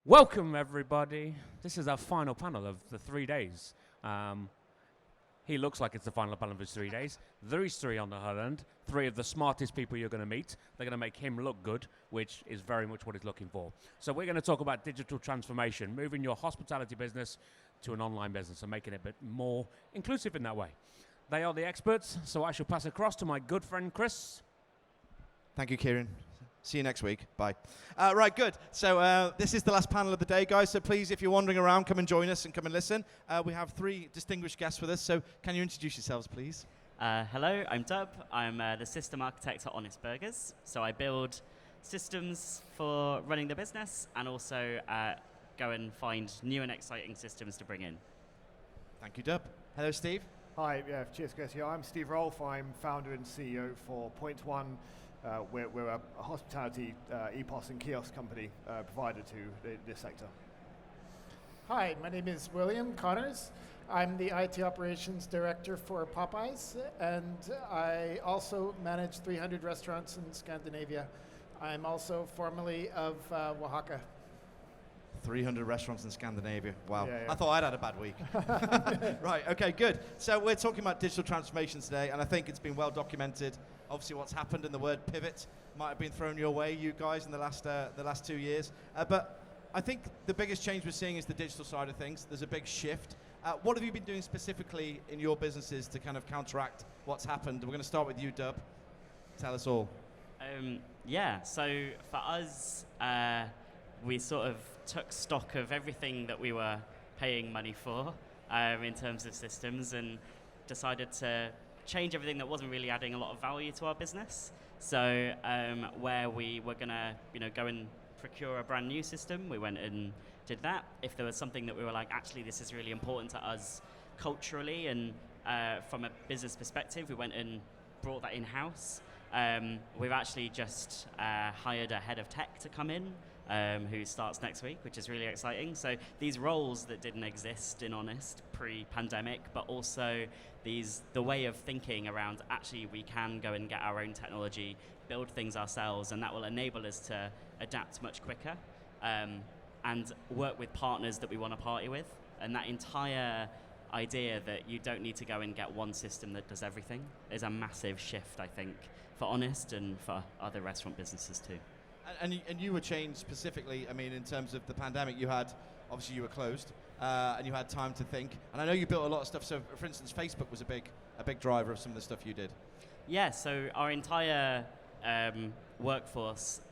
Welcome, everybody. This is our final panel of the 3 days. He looks like it's the final panel of his 3 days. There's three on the other end, three of the smartest people you're going to meet. They're going to make him look good, which is very much what he's looking for. So we're going to talk about digital transformation, moving your hospitality business to an online business and making it a bit more inclusive in that way. They are the experts, so I shall pass across to my good friend Chris. Thank you, Kieran. See you next week. Bye. Right, good. So this is the last panel of the day, guys. So please, if you're wandering around, come and join us and come and listen. We have three distinguished guests with us. So can you introduce yourselves, please? Hello, I'm Dub. I'm the system architect at Honest Burgers. So I build systems for running the business and also go and find new and exciting systems to bring in. Thank you, Dub. Hello, Steve. Hi, cheers, guys. Yeah, I'm Steve Rolfe. I'm founder and CEO for Point One. We're a hospitality EPOS and kiosk company provider to this sector. Hi, my name is William Connors. I'm the IT operations director for Popeyes, and I also manage 300 restaurants in Scandinavia. I'm also formerly of Oaxaca. 300 restaurants in Scandinavia. Wow. Yeah. I thought I'd had a bad week. Right, okay, good. So we're talking about digital transformation today, and I think it's been well documented. Obviously what's happened, and the word pivot might have been thrown your way, you guys, in the last 2 years. But I think the biggest change we're seeing is the digital side of things. There's a big shift. What have you been doing specifically in your businesses to kind of counteract what's happened? We're going to start with you, Dub. Tell us all. So for us, we sort of took stock of everything that we were paying money for in terms of systems and decided to change everything that wasn't really adding a lot of value to our business. So where we were going to go and procure a brand new system, we went and did that. If there was something that we were like, actually this is really important to us culturally and from a business perspective, we went and brought that in-house. We've actually just hired a head of tech to come in who starts next week, which is really exciting. So these roles that didn't exist in Honest pre-pandemic, but also the way of thinking around actually we can go and get our own technology, build things ourselves, and that will enable us to adapt much quicker and work with partners that we want to party with. And that entire idea that you don't need to go and get one system that does everything is a massive shift, I think, for Honest and for other restaurant businesses too. And you were changed specifically, I mean, in terms of the pandemic, obviously you were closed, and you had time to think. And I know you built a lot of stuff, so for instance, Facebook was a big driver of some of the stuff you did. Yeah, so our entire workforce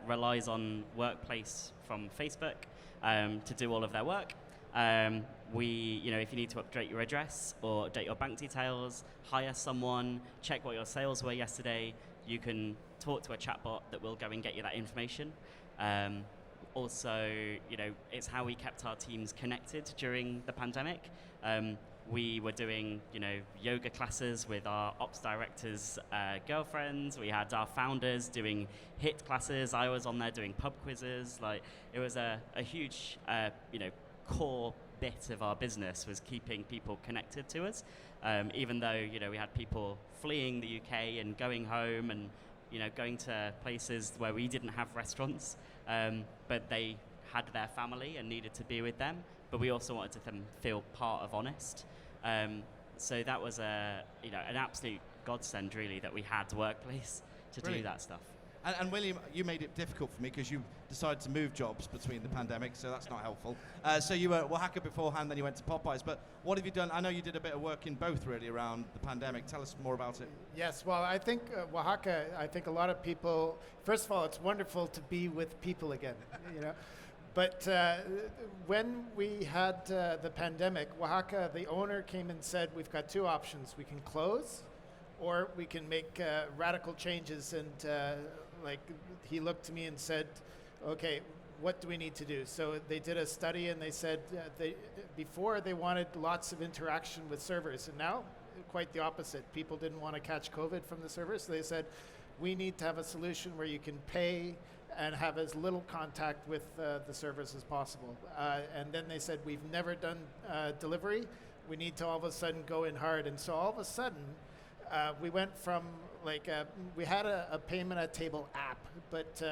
relies on Workplace from Facebook to do all of their work. If you need to update your address or update your bank details, hire someone, check what your sales were yesterday, you can talk to a chatbot that will go and get you that information. Also, it's how we kept our teams connected during the pandemic. We were doing, yoga classes with our ops directors' girlfriends. We had our founders doing HIT classes. I was on there doing pub quizzes. It was a huge, core bit of our business was keeping people connected to us, even though we had people fleeing the UK and going home and going to places where we didn't have restaurants, but they had their family and needed to be with them. But we also wanted them to feel part of Honest. So that was an absolute godsend, really, that we had Workplace to do that stuff. And William, you made it difficult for me because you decided to move jobs between the pandemic, so that's not helpful. So you were at Oaxaca beforehand, then you went to Popeyes. But what have you done? I know you did a bit of work in both, really, around the pandemic. Tell us more about it. Yes, well, I think Oaxaca, I think a lot of people, first of all, it's wonderful to be with people again, But when we had the pandemic, Oaxaca, the owner came and said, we've got two options. We can close, or we can make radical changes. And he looked to me and said, okay, what do we need to do? So they did a study and they said before they wanted lots of interaction with servers, and now quite the opposite. People didn't want to catch COVID from the servers. So they said, we need to have a solution where you can pay and have as little contact with the servers as possible. And then they said, we've never done delivery. We need to all of a sudden go in hard. And so all of a sudden, we went from we had a payment at table app, but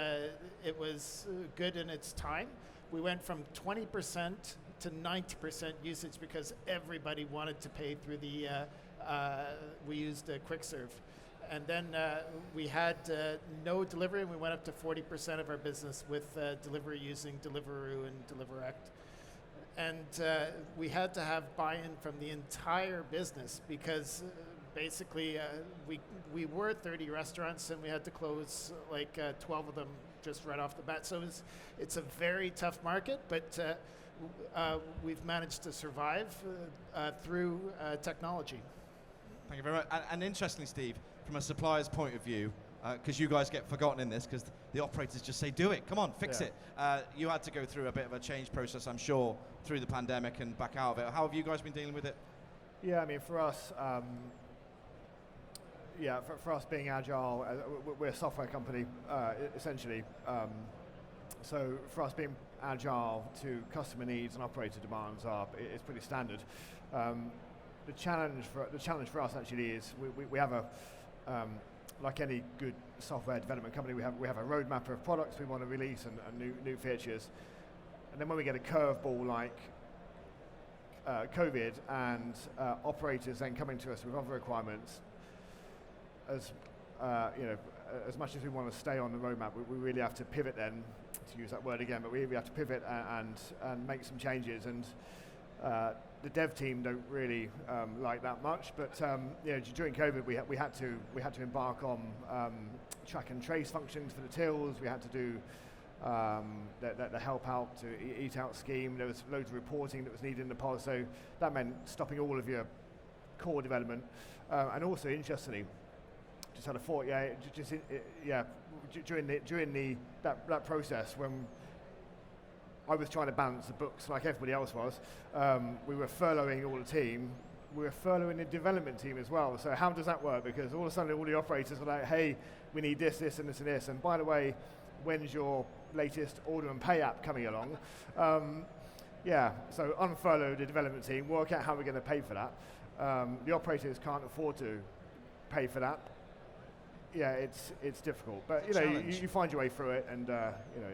it was good in its time. we went from 20% to 90% usage because everybody wanted to pay through the, we used QuickServe. And then we had no delivery, and we went up to 40% of our business with delivery using Deliveroo and DeliverAct. And we had to have buy-in from the entire business because basically we were 30 restaurants and we had to close like 12 of them just right off the bat. So it's a very tough market, but we've managed to survive through technology. Thank you very much. And interestingly, Steve, from a supplier's point of view, because you guys get forgotten in this, because the operators just say, do it, come on, fix it. You had to go through a bit of a change process, I'm sure, through the pandemic and back out of it. How have you guys been dealing with it? Yeah, I mean, for us, for us being agile, we're a software company, essentially. So for us being agile to customer needs and operator demands is pretty standard. The challenge for us actually is we have a like any good software development company, we have a roadmap of products we want to release and new features. And then when we get a curveball like COVID and operators then coming to us with other requirements, as as much as we want to stay on the roadmap, we really have to pivot then, to use that word again, but we have to pivot and make some changes. And the dev team don't really like that much, but during COVID we had to embark on track and trace functions for the tills. We had to do the help out to eat out scheme. There was loads of reporting that was needed in the pod, so that meant stopping all of your core development. And also, interestingly, just had a thought. During that process when I was trying to balance the books like everybody else was. We were furloughing all the team. We were furloughing the development team as well. So how does that work? Because all of a sudden all the operators were like, hey, we need this, this, and this, and this. And by the way, when's your latest order and pay app coming along? So unfurlough the development team, work out how we're going to pay for that. The operators can't afford to pay for that. Yeah, it's difficult, but you find your way through it, and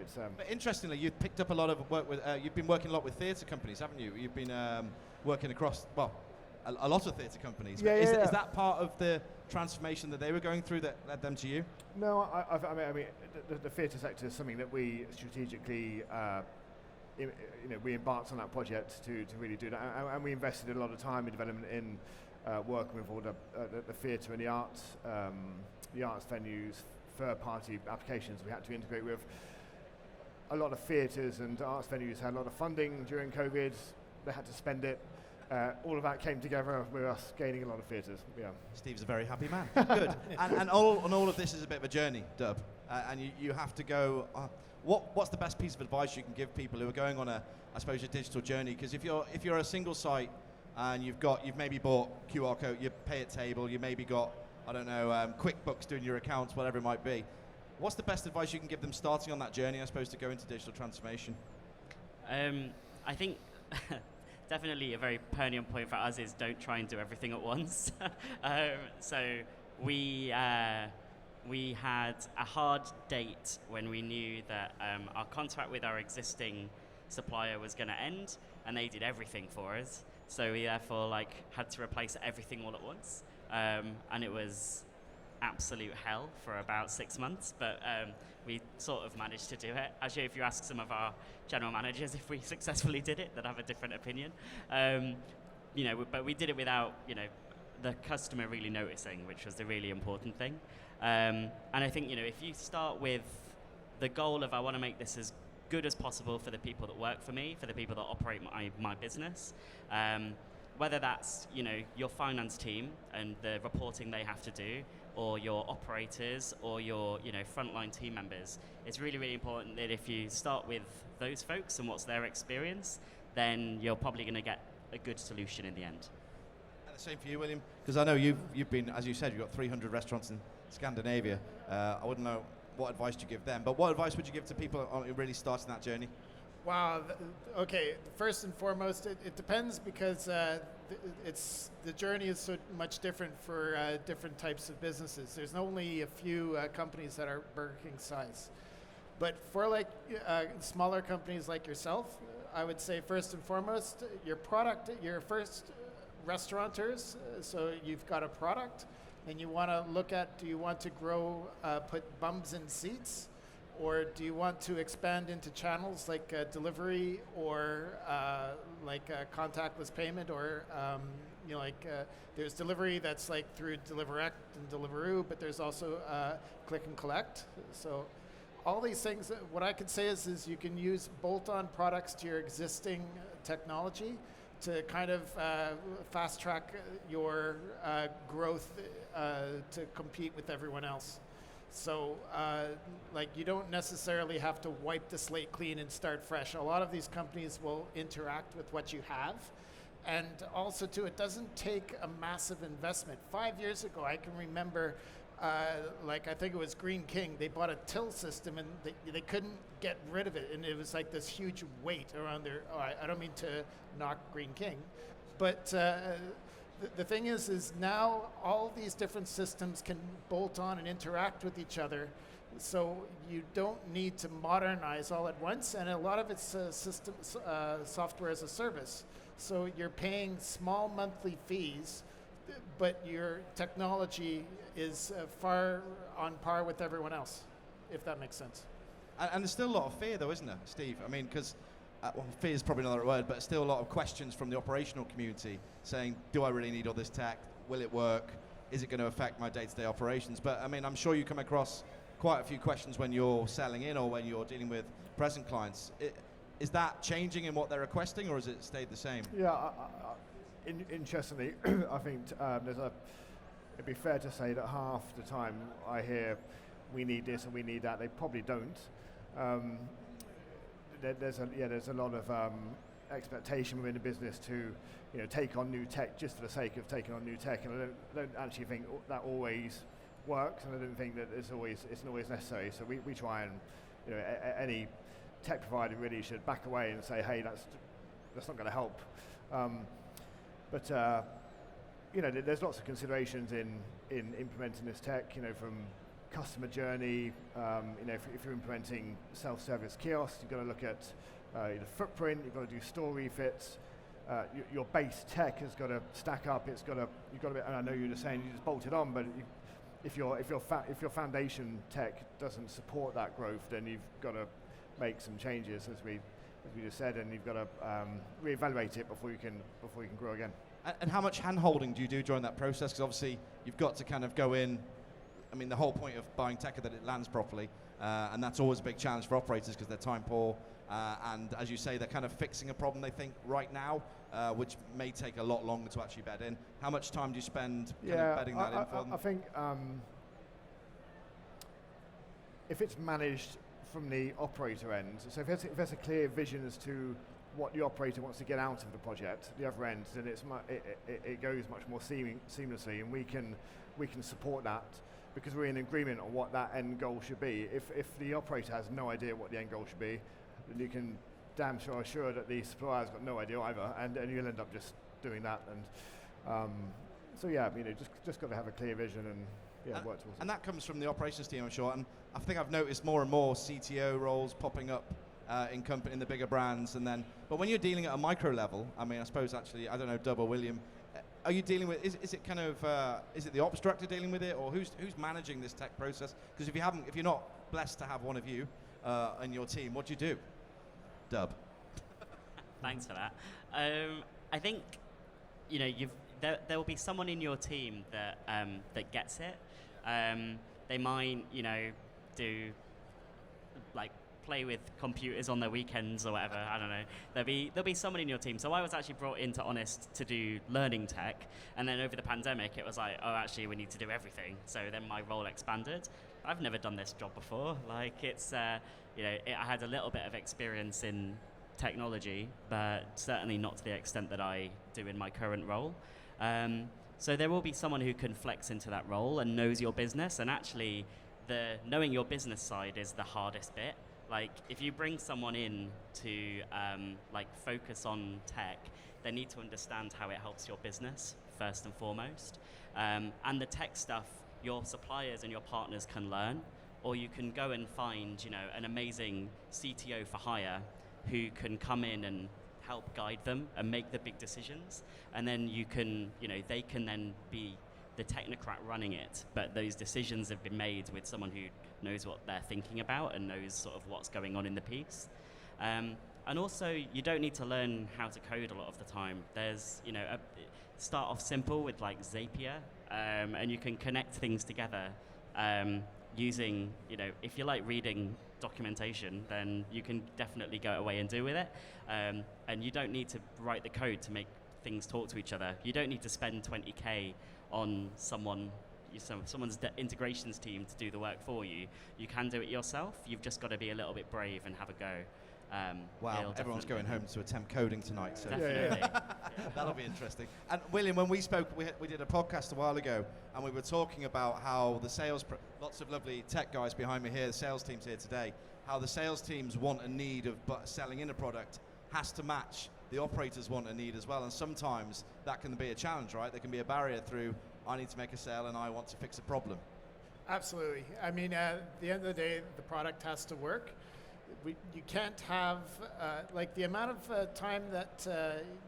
it's. But interestingly, you've picked up a lot of work with. You've been working a lot with theatre companies, haven't you? You've been working across a lot of theatre companies. Is that part of the transformation that they were going through that led them to you? No, I mean, the theatre sector is something that we strategically. We embarked on that project to really do that, and we invested a lot of time in development in working with all the theatre and the arts venues, third-party applications we had to integrate with. A lot of theatres and arts venues had a lot of funding during COVID. They had to spend it. All of that came together with us gaining a lot of theatres. Yeah. Steve's a very happy man. Good. And all of this is a bit of a journey, Dub. And you have to go. What's the best piece of advice you can give people who are going on a digital journey? Because if you're a single site and you've maybe bought QR code, you pay at table, you maybe got QuickBooks doing your accounts, whatever it might be. What's the best advice you can give them starting on that journey, I suppose, to go into digital transformation? I think definitely a very pertinent point for us is don't try and do everything at once. So we had a hard date when we knew that our contract with our existing supplier was going to end, and they did everything for us. So we therefore had to replace everything all at once. And it was absolute hell for about 6 months, but we sort of managed to do it. Actually, if you ask some of our general managers if we successfully did it, they'd have a different opinion. But we did it without, the customer really noticing, which was the really important thing. And I think, if you start with the goal of I want to make this as good as possible for the people that work for me, for the people that operate my business, whether that's your finance team and the reporting they have to do, or your operators, or your frontline team members, it's really, really important that if you start with those folks and what's their experience, then you're probably going to get a good solution in the end. And the same for you, William, because I know you've been, as you said, you've got 300 restaurants in Scandinavia. I wouldn't know what advice you give them, but what advice would you give to people really starting that journey? Wow. Okay. First and foremost, it depends because the journey is so much different for different types of businesses. There's only a few companies that are Burger King size. But for like smaller companies like yourself, I would say first and foremost, your product, your first restaurateurs, so you've got a product and you want to look at, do you want to grow, put bums in seats, or do you want to expand into channels like delivery or contactless payment, or there's delivery that's like through Deliverect and Deliveroo, but there's also click and collect. So all these things, what I could say is you can use bolt-on products to your existing technology to kind of fast track your growth to compete with everyone else. So you don't necessarily have to wipe the slate clean and start fresh. A lot of these companies will interact with what you have. And also too, it doesn't take a massive investment. 5 years ago, I can remember, I think it was Green King, they bought a till system and they couldn't get rid of it. And it was like this huge weight around their, I don't mean to knock Green King, but the thing is now all these different systems can bolt on and interact with each other. So you don't need to modernize all at once. And a lot of it's software as a service. So you're paying small monthly fees, but your technology is far on par with everyone else, if that makes sense. And there's still a lot of fear, though, isn't there, Steve? I mean, because fear is probably not the right word, but still a lot of questions from the operational community saying, do I really need all this tech? Will it work? Is it going to affect my day-to-day operations? But I mean, I'm sure you come across quite a few questions when you're selling in or when you're dealing with present clients. Is that changing in what they're requesting, or has it stayed the same? Yeah, interestingly, I think it'd be fair to say that half the time I hear we need this and we need that, they probably don't. There's a lot of expectation within the business to take on new tech just for the sake of taking on new tech, and I don't actually think that always works, and I don't think that it's always necessary. So we try and any tech provider really should back away and say, hey, that's not going to help. But there's lots of considerations in implementing this tech. From customer journey. If you're implementing self-service kiosks, you've got to look at the footprint. You've got to do store refits. Your base tech has got to stack up. You've got to be, and I know you're just saying you just bolt it on, but if your foundation tech doesn't support that growth, then you've got to make some changes, as we just said, and you've got to reevaluate it before you can grow again. And how much hand-holding do you do during that process? Because obviously you've got to kind of go in. I mean, the whole point of buying tech is that it lands properly, and that's always a big challenge for operators because they're time poor, and as you say, they're kind of fixing a problem they think right now, which may take a lot longer to actually bed in. How much time do you spend kind of bedding that in for them? I think if it's managed from the operator end, so if there's a clear vision as to what the operator wants to get out of the project, the other end, then it goes much more seamlessly, and we can support that because we're in agreement on what that end goal should be. If the operator has no idea what the end goal should be, then you can damn sure assure that the supplier's got no idea either, and you'll end up just doing that. And so yeah, just got to have a clear vision and work towards it. And that comes from the operations team, I'm sure. And I think I've noticed more and more CTO roles popping up in the bigger brands, but when you're dealing at a micro level, I mean, I suppose actually, I don't know, Dub or William, are you dealing with? Is it kind of? Is it the ops director dealing with it, or who's managing this tech process? Because if you're not blessed to have one of you in your team, what do you do, Dub? Thanks for that. I think there will be someone in your team that gets it. They might do play with computers on their weekends or whatever. I don't know. There'll be someone in your team. So I was actually brought into Honest to do learning tech, and then over the pandemic it was like, oh, actually we need to do everything. So then my role expanded. I've never done this job before. It's I had a little bit of experience in technology, but certainly not to the extent that I do in my current role. So there will be someone who can flex into that role and knows your business, and actually the knowing your business side is the hardest bit. If you bring someone in to focus on tech, they need to understand how it helps your business first and foremost. And the tech stuff, your suppliers and your partners can learn. or you can go and find, an amazing CTO for hire who can come in and help guide them and make the big decisions. And then they can then be the technocrat running it, but those decisions have been made with someone who knows what they're thinking about and knows sort of what's going on in the piece. And also, you don't need to learn how to code a lot of the time. There's, start off simple with like Zapier, and you can connect things together using, if you like reading documentation, then you can definitely go away and do with it. And you don't need to write the code to make things talk to each other. You don't need to spend 20K on someone's integrations team to do the work for you. You can do it yourself. You've just got to be a little bit brave and have a go. Wow, everyone's going home to attempt coding tonight. So Definitely. that'll be interesting. And William, when we spoke, we did a podcast a while ago, and we were talking about how the sales, lots of lovely tech guys behind me here, the sales team's here today, how the sales teams want and need of selling in a product has to match the operators want and need as well. And sometimes that can be a challenge, right? There can be a barrier through, I need to make a sale and I want to fix a problem. Absolutely. I mean, at the end of the day, the product has to work. You can't have, like the amount of time that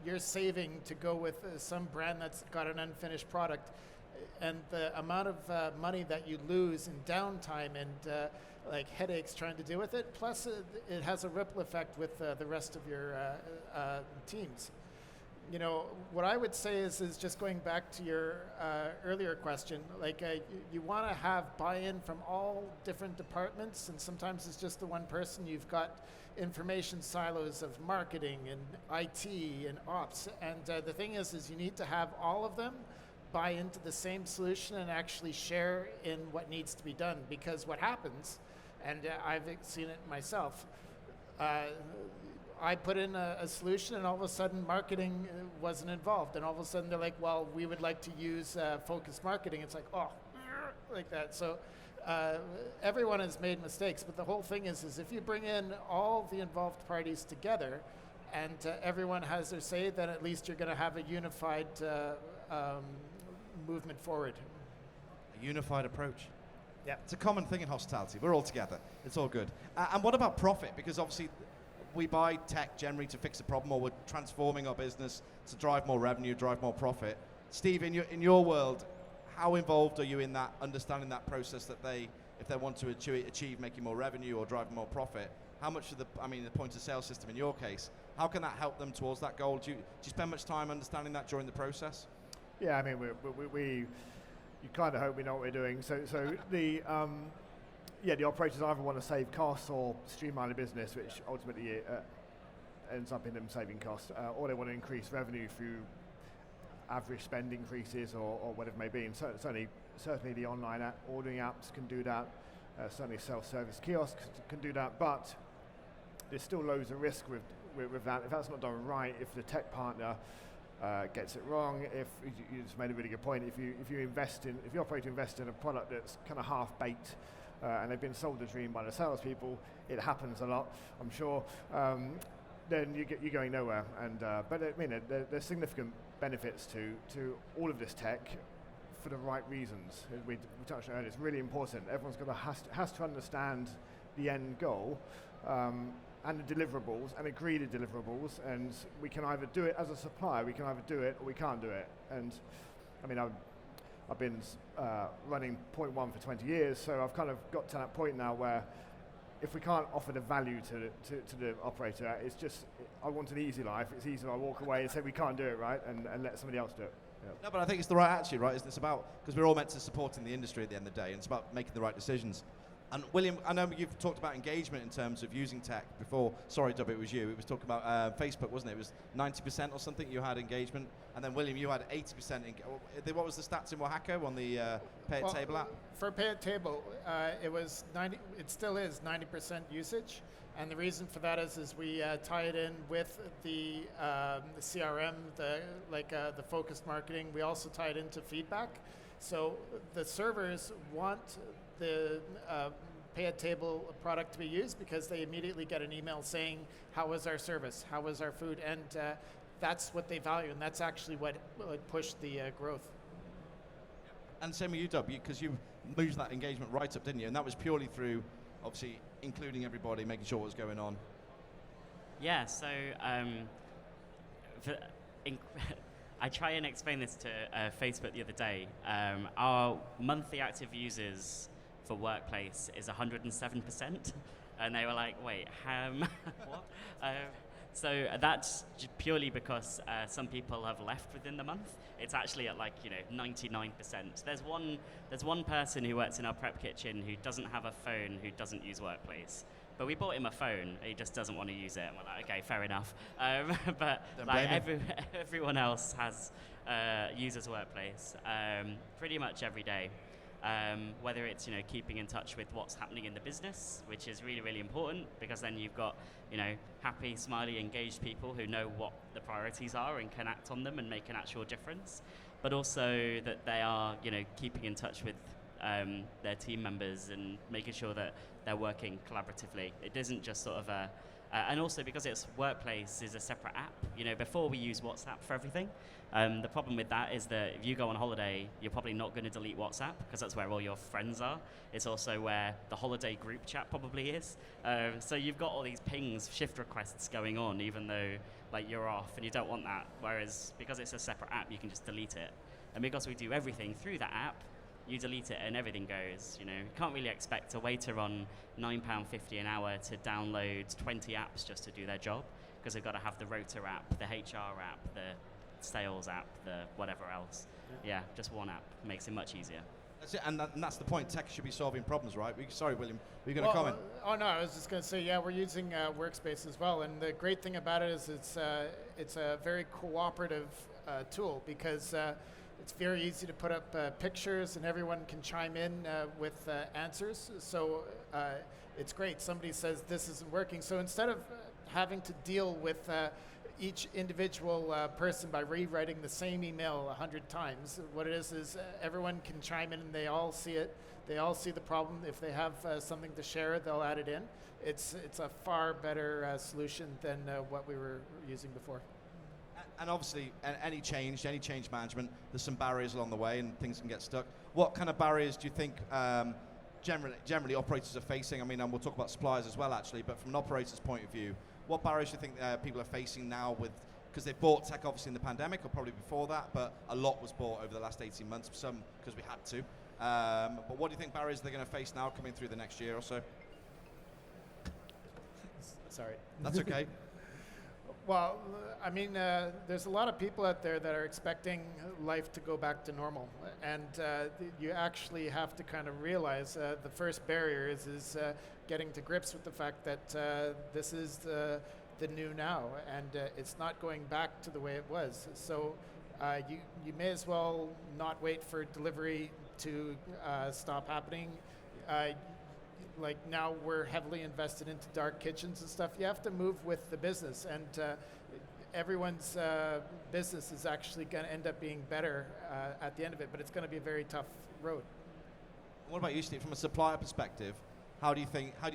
you're saving to go with some brand that's got an unfinished product, and the amount of money that you lose in downtime and like headaches trying to deal with it, plus it has a ripple effect with the rest of your teams. What I would say is just going back to your earlier question, like you want to have buy-in from all different departments, and sometimes it's just the one person. You've got information silos of marketing and IT and ops, and the thing is you need to have all of them buy into the same solution and actually share in what needs to be done, because what happens, and I've seen it myself, I put in a solution and all of a sudden marketing wasn't involved, and all of a sudden they're like, well, we would like to use focused marketing. It's like, oh, like that. So everyone has made mistakes, but the whole thing is if you bring in all the involved parties together and everyone has their say, then at least you're going to have a unified movement forward. A unified approach. Yeah. It's a common thing in hospitality. We're all together. It's all good. And what about profit? Because obviously we buy tech generally to fix a problem, or we're transforming our business to drive more revenue, drive more profit. Steve, in your world, how involved are you in that, understanding that process that if they want to achieve making more revenue or driving more profit, how much of the point of sale system in your case, how can that help them towards that goal? Do you spend much time understanding that during the process? Yeah, I mean, you kind of hope we know what we're doing. So the operators either want to save costs or streamline the business, which ultimately ends up in them saving costs, or they want to increase revenue through average spend increases or whatever it may be. And certainly the online ordering apps can do that. Certainly self-service kiosks can do that, but there's still loads of risk with that. If that's not done right, if the tech partner gets it wrong, if you just made a really good point, if you operate to invest in a product that's kind of half-baked, and they've been sold the dream by the salespeople, it happens a lot, I'm sure, then you're going nowhere. But there's significant benefits to all of this tech for the right reasons. We touched on it earlier, it's really important. Everyone's has to understand the end goal and the deliverables, and agree the deliverables, and we can either do it as a supplier, we can either do it or we can't do it. And I've been running Point One for 20 years, so I've kind of got to that point now where if we can't offer the value to the operator, it's just, I want an easy life. It's easy I walk away and say we can't do it, right, and let somebody else do it. Yeah. No, but I think it's the right attitude, right? It's about, because we're all meant to support in the industry at the end of the day, and it's about making the right decisions. And William, I know you've talked about engagement in terms of using tech before. Sorry, Dub, it was you. It was talking about Facebook, wasn't it? It was 90% or something you had engagement. And then William, you had 80%. What was the stats in Oaxaca on the Pay at Table app? For Pay at Table, it was 90. It still is 90% usage. And the reason for that is we tie it in with the CRM, the focused marketing. We also tie it into feedback. So the servers want the Pay at Table product to be used because they immediately get an email saying, how was our service? How was our food? And that's what they value, and that's actually what pushed the growth. And same with you, Dub, because moved that engagement right up, didn't you? And that was purely through, obviously, including everybody, making sure what was going on. Yeah, so I try and explain this to Facebook the other day. Our monthly active users for Workplace is 107%. And they were like, wait, what? So that's purely because some people have left within the month. It's actually at 99%. There's one person who works in our prep kitchen who doesn't have a phone, who doesn't use Workplace. But we bought him a phone. He just doesn't want to use it. And we're like, okay, fair enough. But everyone else has uses Workplace pretty much every day. Whether it's keeping in touch with what's happening in the business, which is really, really important, because then you've got happy, smiley, engaged people who know what the priorities are and can act on them and make an actual difference. But also that they are keeping in touch with their team members and making sure that they're working collaboratively. It isn't just sort of and also because it's Workplace is a separate app. Before we use WhatsApp for everything. The problem with that is that if you go on holiday, you're probably not going to delete WhatsApp because that's where all your friends are. It's also where the holiday group chat probably is. So you've got all these pings, shift requests going on, even though you're off and you don't want that. Whereas because it's a separate app, you can just delete it. And because we do everything through that app, you delete it and everything goes. You can't really expect a waiter on £9.50 an hour to download 20 apps just to do their job, because they've got to have the Rota app, the HR app, the sales app, the whatever else. Yeah, just one app makes it much easier. That's it, and that's the point. Tech should be solving problems, right? Sorry, William, were you going to comment? Oh no, I was just going to say, yeah, we're using Workspace as well, and the great thing about it is it's a very cooperative tool, because it's very easy to put up pictures and everyone can chime in with answers. So it's great. Somebody says this isn't working. So instead of having to deal with each individual person by rewriting the same email 100 times, what it is everyone can chime in and they all see it. They all see the problem. If they have something to share, they'll add it in. It's a far better solution than what we were using before. And obviously, any change management, there's some barriers along the way and things can get stuck. What kind of barriers do you think generally operators are facing? I mean, and we'll talk about suppliers as well, actually, but from an operator's point of view, what barriers do you think people are facing now because they bought tech obviously in the pandemic or probably before that, but a lot was bought over the last 18 months, some because we had to. But what do you think barriers they're going to face now coming through the next year or so? Sorry. That's okay. Well, I mean, there's a lot of people out there that are expecting life to go back to normal, and you actually have to kind of realize the first barrier is getting to grips with the fact that this is the new now, and it's not going back to the way it was. So you may as well not wait for delivery to stop happening. Like now we're heavily invested into dark kitchens and stuff. You have to move with the business, and everyone's business is actually going to end up being better at the end of it, but it's going to be a very tough road. What about you, Steve? From a supplier perspective, how do you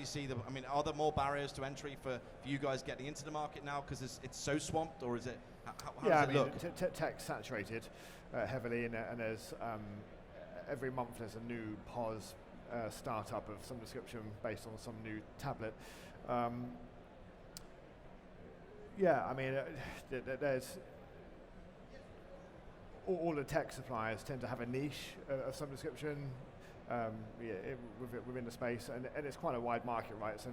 see them? I mean, are there more barriers to entry for you guys getting into the market now because it's so swamped, or is it? How does it look? Tech's saturated heavily, and there's every month there's a new POS startup of some description based on some new tablet. Yeah, I mean, there's all the tech suppliers tend to have a niche of some description within the space, and it's quite a wide market, right? So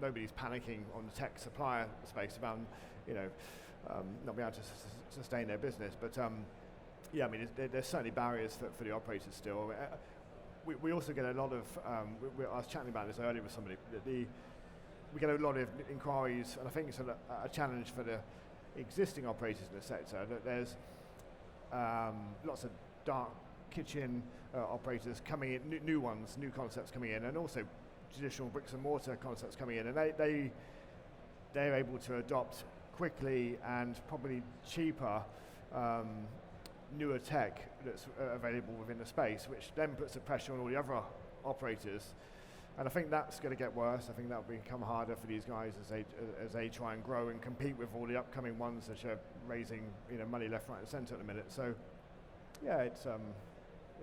nobody's panicking on the tech supplier space about not being able to sustain their business. But yeah, I mean, there's certainly barriers for the operators still. We also get a lot of, I was chatting about this earlier with somebody, we get a lot of inquiries, and I think it's a challenge for the existing operators in the sector, that there's lots of dark kitchen operators coming in, new ones, new concepts coming in, and also traditional bricks and mortar concepts coming in, and they're able to adopt quickly and probably cheaper newer tech that's available within the space, which then puts the pressure on all the other operators. And I think that's going to get worse. I think that will become harder for these guys as they try and grow and compete with all the upcoming ones that are raising money left, right, and centre at the minute. So, yeah,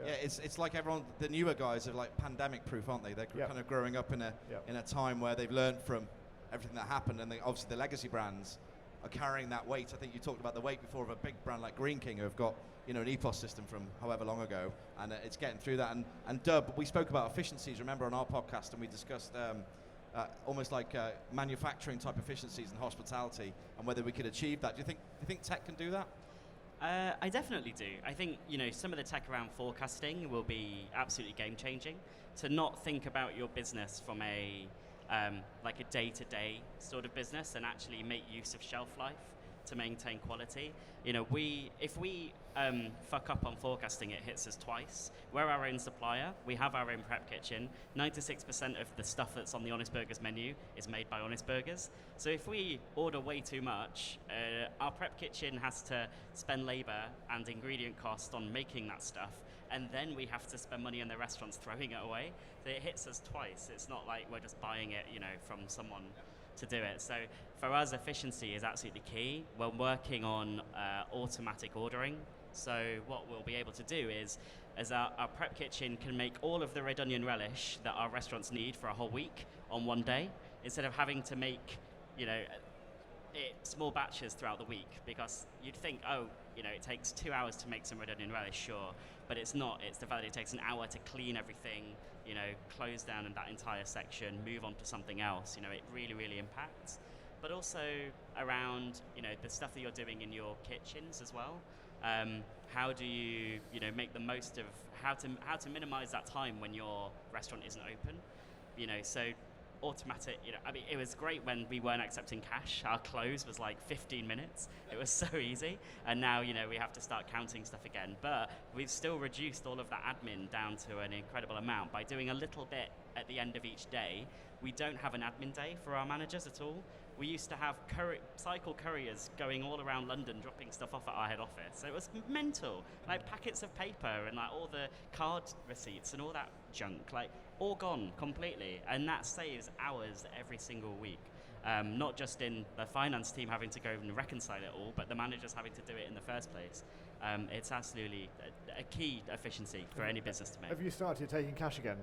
Yeah, it's like everyone, the newer guys are like pandemic proof, aren't they? They're Yep. kind of growing up in a time where they've learned from everything that happened, and obviously the legacy brands are carrying that weight. I think you talked about the weight before of a big brand like Green King, who've got an EPOS system from however long ago, and it's getting through that. And Dub, we spoke about efficiencies, remember, on our podcast, and we discussed almost like manufacturing type efficiencies in hospitality and whether we could achieve that. Do you think tech can do that? I definitely do. I think some of the tech around forecasting will be absolutely game changing. To not think about your business from a like a day-to-day sort of business and actually make use of shelf life to maintain quality. If we fuck up on forecasting, it hits us twice. We're our own supplier. We have our own prep kitchen. 96% of the stuff that's on the Honest Burgers menu is made by Honest Burgers. So if we order way too much, our prep kitchen has to spend labor and ingredient cost on making that stuff, and then we have to spend money in the restaurants throwing it away. So it hits us twice. It's not like we're just buying it, from someone to do it. So for us, efficiency is absolutely key. We're working on automatic ordering. So what we'll be able to do is our prep kitchen can make all of the red onion relish that our restaurants need for a whole week on one day, instead of having to make, small batches throughout the week, because you'd think, it takes 2 hours to make some red onion relish, sure, but it's not. It's the fact that it takes an hour to clean everything, close down in that entire section, move on to something else. It really, really impacts. But also around, the stuff that you're doing in your kitchens as well. How do you, make the most of how to minimize that time when your restaurant isn't open? So automatic, it was great when we weren't accepting cash. Our close was like 15 minutes. It was so easy. And now, we have to start counting stuff again. But we've still reduced all of that admin down to an incredible amount by doing a little bit at the end of each day. We don't have an admin day for our managers at all. We used to have cycle couriers going all around London dropping stuff off at our head office. So it was mental. Like packets of paper and like all the card receipts and all that junk, like all gone completely. And that saves hours every single week. Not just in the finance team having to go and reconcile it all, but the managers having to do it in the first place. It's absolutely a key efficiency for any business to make. Have you started taking cash again?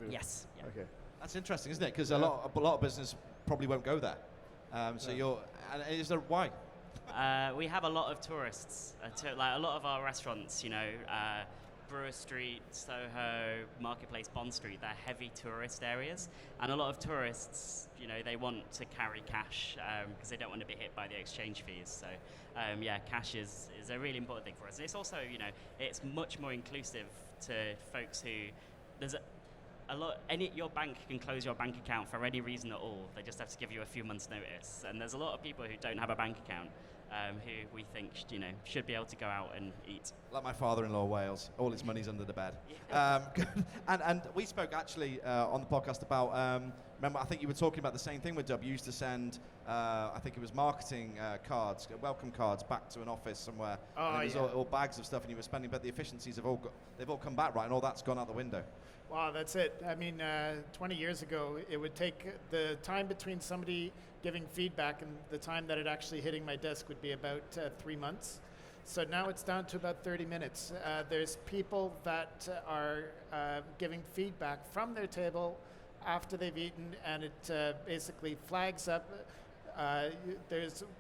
Yes. Yeah. Okay. That's interesting, isn't it? Because a lot of business probably won't go there. Is there why? We have a lot of tourists. Like a lot of our restaurants, Brewer Street, Soho, Marketplace, Bond Street, they're heavy tourist areas. And a lot of tourists, they want to carry cash because they don't want to be hit by the exchange fees. So, cash is a really important thing for us. And it's also, it's much more inclusive to folks who, there's your bank can close your bank account for any reason at all. They just have to give you a few months' notice. And there's a lot of people who don't have a bank account who we think should be able to go out and eat. Like my father-in-law, Wales. All his money's under the bed. And we spoke actually on the podcast about. Remember, I think you were talking about the same thing with Dub. You used to send, I think it was marketing cards, welcome cards, back to an office somewhere. Oh, and it was all bags of stuff, and you were spending. But the efficiencies they've all come back, right? And all that's gone out the window. Wow, that's it. I mean, 20 years ago, it would take the time between somebody giving feedback and the time that it actually hitting my desk would be about 3 months. So now it's down to about 30 minutes. There's people that are giving feedback from their table after they've eaten, and it basically flags up.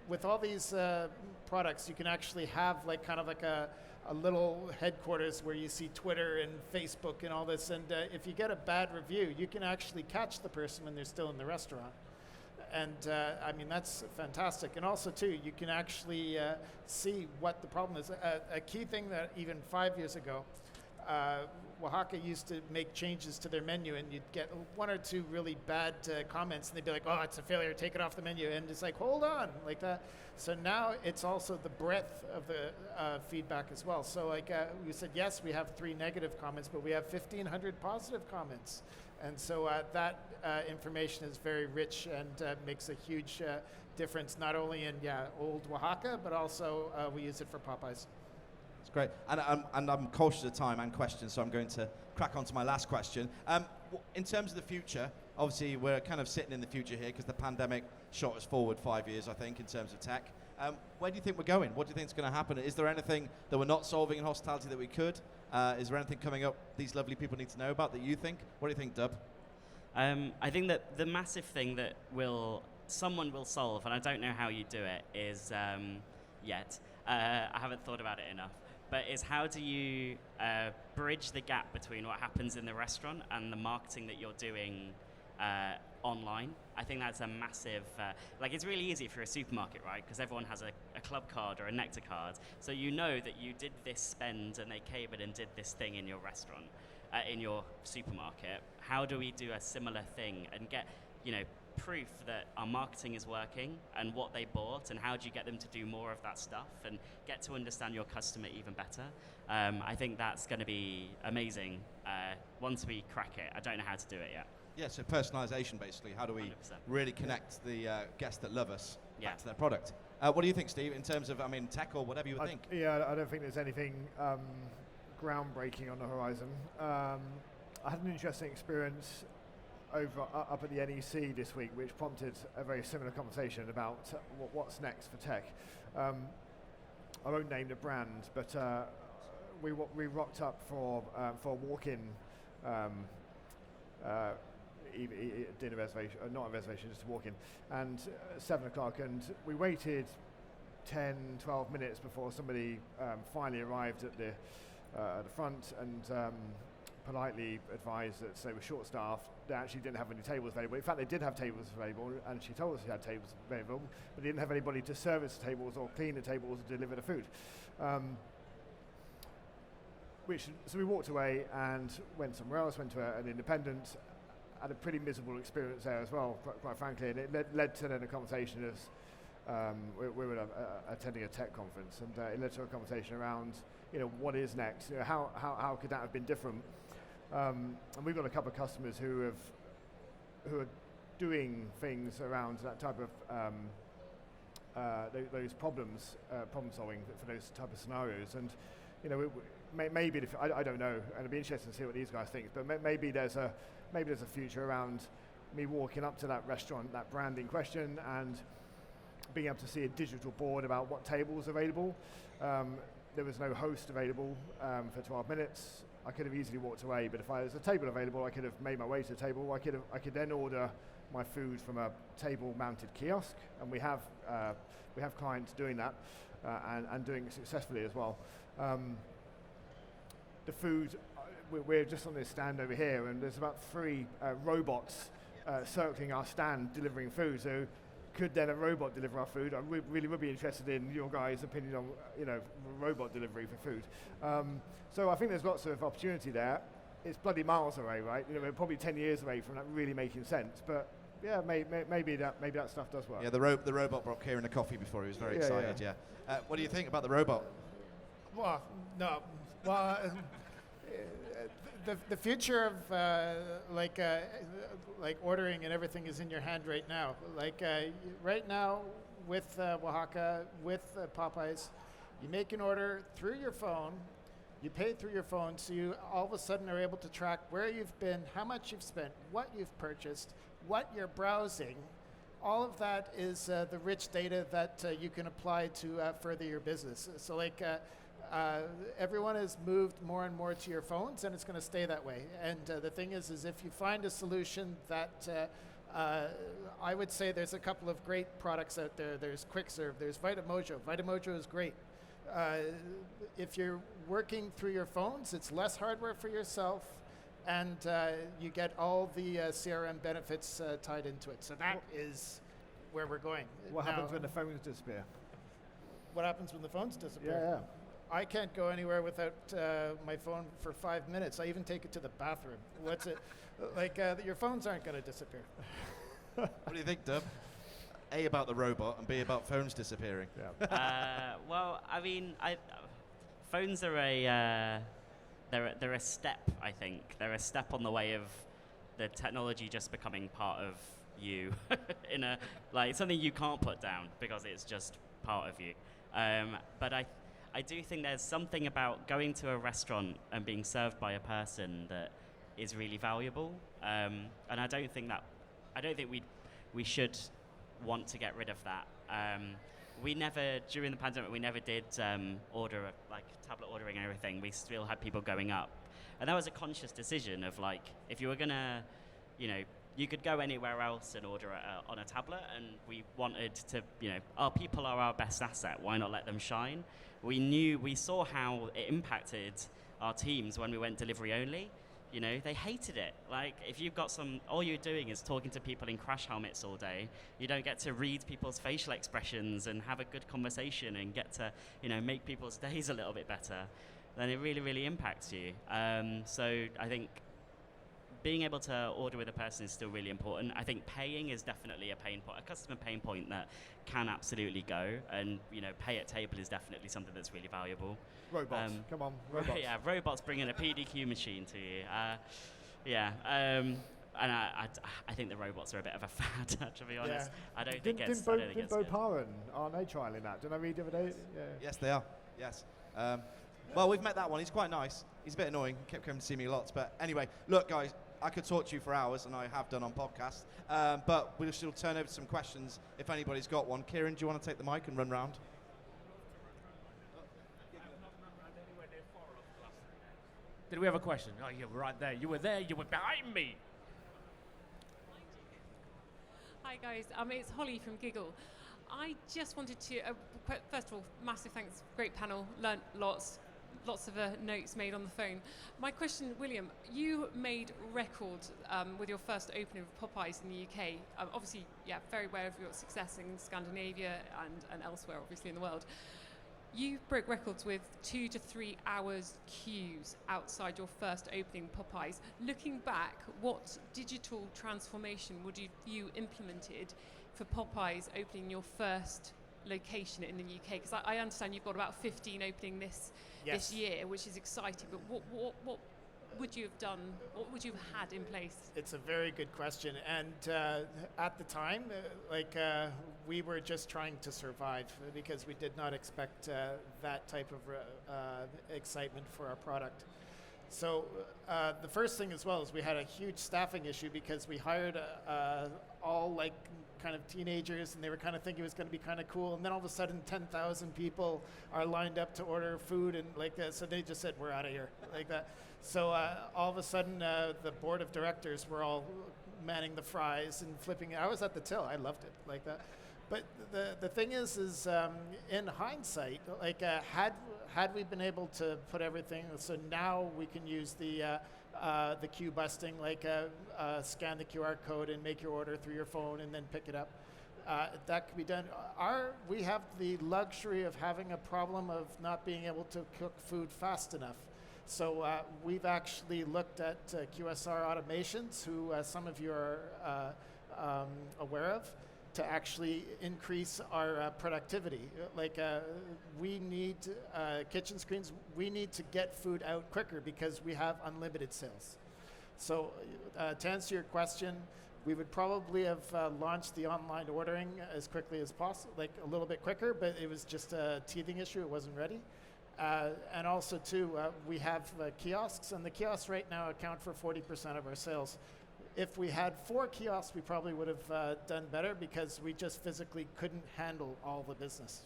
With all these products, you can actually have like kind of like a little headquarters where you see Twitter and Facebook and all this, and if you get a bad review, you can actually catch the person when they're still in the restaurant. And I mean, that's fantastic. And also too, you can actually see what the problem is. A key thing that even 5 years ago, Oaxaca used to make changes to their menu, and you'd get one or two really bad comments, and they'd be like, oh, it's a failure, take it off the menu. And it's like, hold on, like that. So now it's also the breadth of the feedback as well. So like we said, yes, we have 3 negative comments, but we have 1,500 positive comments. And so that information is very rich and makes a huge difference, not only in old Oaxaca, but also we use it for Popeyes. It's great. And I'm cautious of time and questions, so I'm going to crack on to my last question. In terms of the future, obviously we're kind of sitting in the future here because the pandemic shot us forward 5 years, I think, in terms of tech. Where do you think we're going? What do you think is going to happen? Is there anything that we're not solving in hospitality that we could? Is there anything coming up these lovely people need to know about that you think? What do you think, Dub? I think that the massive thing that someone will solve, and I don't know how you do it, is yet. I haven't thought about it enough. But is how do you bridge the gap between what happens in the restaurant and the marketing that you're doing online? I think that's a massive, it's really easy for a supermarket, right? Because everyone has a club card or a Nectar card. So you know that you did this spend and they came in and did this thing in your restaurant, in your supermarket. How do we do a similar thing and get, proof that our marketing is working and what they bought, and how do you get them to do more of that stuff and get to understand your customer even better? I think that's going to be amazing once we crack it. I don't know how to do it yet. Yeah, so personalization, basically. How do we 100%. really connect the guests that love us Yeah. back to their product? What do you think, Steve, in terms of, tech or whatever you would think? Yeah, I don't think there's anything groundbreaking on the horizon. I had an interesting experience up at the NEC this week, which prompted a very similar conversation about what's next for tech. I won't name the brand, but we rocked up for a walk-in dinner reservation, not a reservation, just a walk-in, and 7 o'clock, and we waited 10, 12 minutes before somebody finally arrived at the front and politely advised that they were short-staffed. They actually didn't have any tables available. In fact, they did have tables available, and she told us she had tables available, but they didn't have anybody to service the tables or clean the tables or deliver the food. So we walked away and went somewhere else, went to an independent, had a pretty miserable experience there as well, quite frankly, and it led to then a conversation as we were attending a tech conference, and it led to a conversation around, what is next? How could that have been different? And we've got a couple of customers who are doing things around that type of those problem solving for those type of scenarios, and maybe I don't know, and it'd be interesting to see what these guys think. But maybe there's a future around me walking up to that restaurant, that brand in question, and being able to see a digital board about what tables are available. There was no host available for 12 minutes. I could have easily walked away, but if there was a table available, I could have made my way to the table. I could then order my food from a table-mounted kiosk, and we have clients doing that and doing it successfully as well. The food, we're just on this stand over here, and there's about 3 robots circling our stand delivering food. So could then a robot deliver our food? I really would be interested in your guys' opinion on robot delivery for food. So I think there's lots of opportunity there. It's bloody miles away, right? We're probably 10 years away from that really making sense. But yeah, maybe that stuff does work. Yeah, the robot brought Kieran a coffee before. He was very excited. Yeah. What do you think about the robot? Well, no. Well, the future of like ordering and everything is in your hand right now. Right now with Oaxaca, with Popeyes, you make an order through your phone, you pay through your phone, so you all of a sudden are able to track where you've been, how much you've spent, what you've purchased, what you're browsing. All of that is the rich data that you can apply to further your business. So everyone has moved more and more to your phones, and it's going to stay that way. And the thing is if you find a solution that I would say there's a couple of great products out there. There's QuickServe, there's Vitamojo. Vitamojo is great. If you're working through your phones, it's less hardware for yourself, and you get all the CRM benefits tied into it. So that is where we're going. What happens when the phones disappear? What happens when the phones disappear? Yeah. I can't go anywhere without my phone for 5 minutes. I even take it to the bathroom. What's it? Your phones aren't going to disappear. What do you think, Dub? A, about the robot, and B, about phones disappearing. Yeah. Well, phones are they're a step. I think they're a step on the way of the technology just becoming part of you in a something you can't put down because it's just part of you. But I do think there's something about going to a restaurant and being served by a person that is really valuable, and I don't think we should want to get rid of that. we never, during the pandemic, we never did order, like tablet ordering and everything. We still had people going up. And that was a conscious decision of like, if you were gonna, you know, you could go anywhere else and order on a tablet, and we wanted to, you know, our people are our best asset. Why not let them shine? We saw how it impacted our teams when we went delivery only. You know, they hated it. Like, if you've got all you're doing is talking to people in crash helmets all day, you don't get to read people's facial expressions and have a good conversation and get to, you know, make people's days a little bit better, then it really, really impacts you. So I think being able to order with a person is still really important. I think paying is definitely a pain point, a customer pain point that can absolutely go. And, you know, pay at table is definitely something that's really valuable. Robots, come on, robots. Yeah, robots bringing a PDQ machine to you. And I think the robots are a bit of a fad, to be honest. Yeah. I don't think Didn't it's good. Boparan, aren't they trialing that? Didn't I read the other day? Yeah. Yes, they are. Yes. Well, we've met that one. He's quite nice. He's a bit annoying. He kept coming to see me lots. But anyway, look, guys, I could talk to you for hours, and I have done on podcasts. But we'll still turn over some questions if anybody's got one. Kieran, do you want to take the mic and run round? Did we have a question? Oh, you were right there. You were there. You were behind me. Hi guys, it's Holly from Giggle. I just wanted to, first of all, massive thanks, great panel, learnt lots of notes made on the phone. My question, William, you made records with your first opening of Popeyes in the UK. Obviously, yeah, very aware of your success in Scandinavia and elsewhere, obviously, in the world. You broke records with 2 to 3 hours queues outside your first opening Popeyes. Looking back, what digital transformation would you implemented for Popeyes opening your first location in the UK? Because I understand you've got about 15 opening this year, which is exciting. But what would you have done? What would you have had in place? It's a very good question. And at the time, we were just trying to survive because we did not expect that type of excitement for our product. So the first thing as well is we had a huge staffing issue because we hired all like kind of teenagers, and they were kind of thinking it was going to be kind of cool, and then all of a sudden 10,000 people are lined up to order food, and like that, so they just said, we're out of here, like that. So all of a sudden the board of directors were all manning the fries and flipping it. I was at the till, I loved it, like that. But the thing is in hindsight, like had we been able to put everything, so now we can use the queue busting, like scan the QR code and make your order through your phone and then pick it up. That could be done. We have the luxury of having a problem of not being able to cook food fast enough. So we've actually looked at QSR automations, who some of you are aware of, to actually increase our productivity. We need kitchen screens. We need to get food out quicker because we have unlimited sales. So to answer your question, we would probably have launched the online ordering as quickly as possible, like a little bit quicker, but it was just a teething issue. It wasn't ready. And also too, we have kiosks, and the kiosks right now account for 40% of our sales. If we had 4 kiosks, we probably would have done better because we just physically couldn't handle all the business.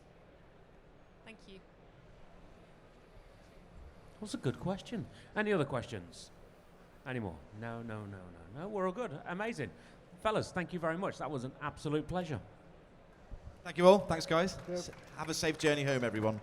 Thank you. That's a good question. Any other questions? Any more? No. We're all good. Amazing. Fellas, thank you very much. That was an absolute pleasure. Thank you all. Thanks, guys. Have a safe journey home, everyone.